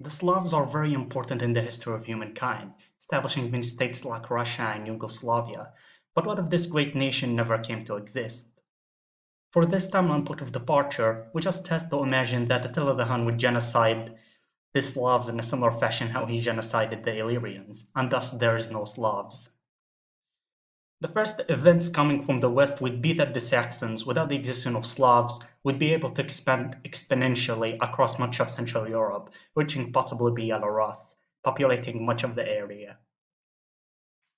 The Slavs are very important in the history of humankind, establishing many states like Russia and Yugoslavia. But what if this great nation never came to exist? For this timeline point of departure, we just have to imagine that Attila the Hun would genocide the Slavs in a similar fashion how he genocided the Illyrians, and thus there is no Slavs. The first events coming from the west would be that the Saxons, without the existence of Slavs, would be able to expand exponentially across much of Central Europe, reaching possibly Belarus, populating much of the area.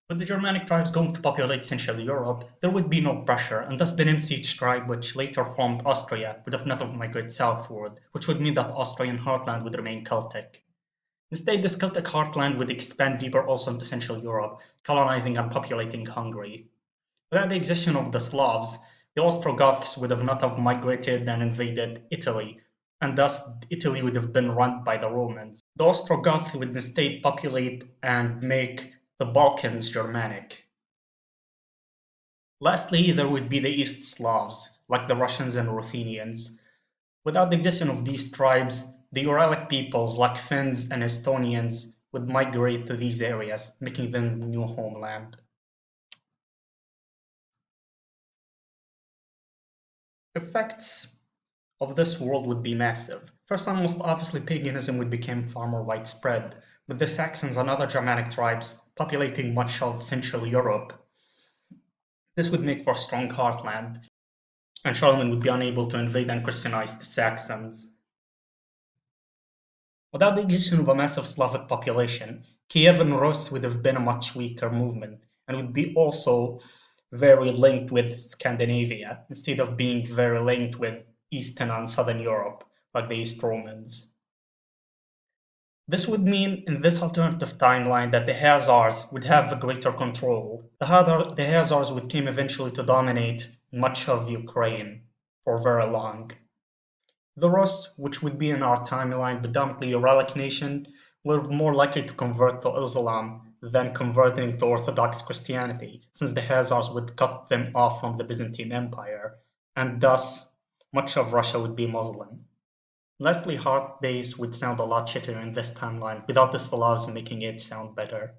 With the Germanic tribes going to populate Central Europe, there would be no pressure, and thus the Nemsich tribe, which later formed Austria, would have not have migrated southward, which would mean that Austrian heartland would remain Celtic. Instead, this Celtic heartland would expand deeper also into Central Europe, colonizing and populating Hungary. Without the existence of the Slavs, the Ostrogoths would have not have migrated and invaded Italy, and thus Italy would have been run by the Romans. The Ostrogoths would instead populate and make the Balkans Germanic. Lastly, there would be the East Slavs, like the Russians and Ruthenians. Without the existence of these tribes, the Uralic peoples like Finns and Estonians would migrate to these areas, making them new homeland. Effects of this world would be massive. First and most obviously, paganism would become far more widespread, with the Saxons and other Germanic tribes populating much of Central Europe. This would make for a strong heartland, and Charlemagne would be unable to invade and Christianize the Saxons. Without the existence of a massive Slavic population, Kiev and Rus would have been a much weaker movement, and would be also very linked with Scandinavia, instead of being very linked with Eastern and Southern Europe, like the East Romans. This would mean, in this alternative timeline, that the Khazars would have greater control. The Khazars would come eventually to dominate much of Ukraine for very long. The Rus, which would be in our timeline predominantly Uralic nation, were more likely to convert to Islam than converting to Orthodox Christianity, since the Khazars would cut them off from the Byzantine Empire, and thus much of Russia would be Muslim. Lastly, Heart Base would sound a lot shittier in this timeline, without the Slavs making it sound better.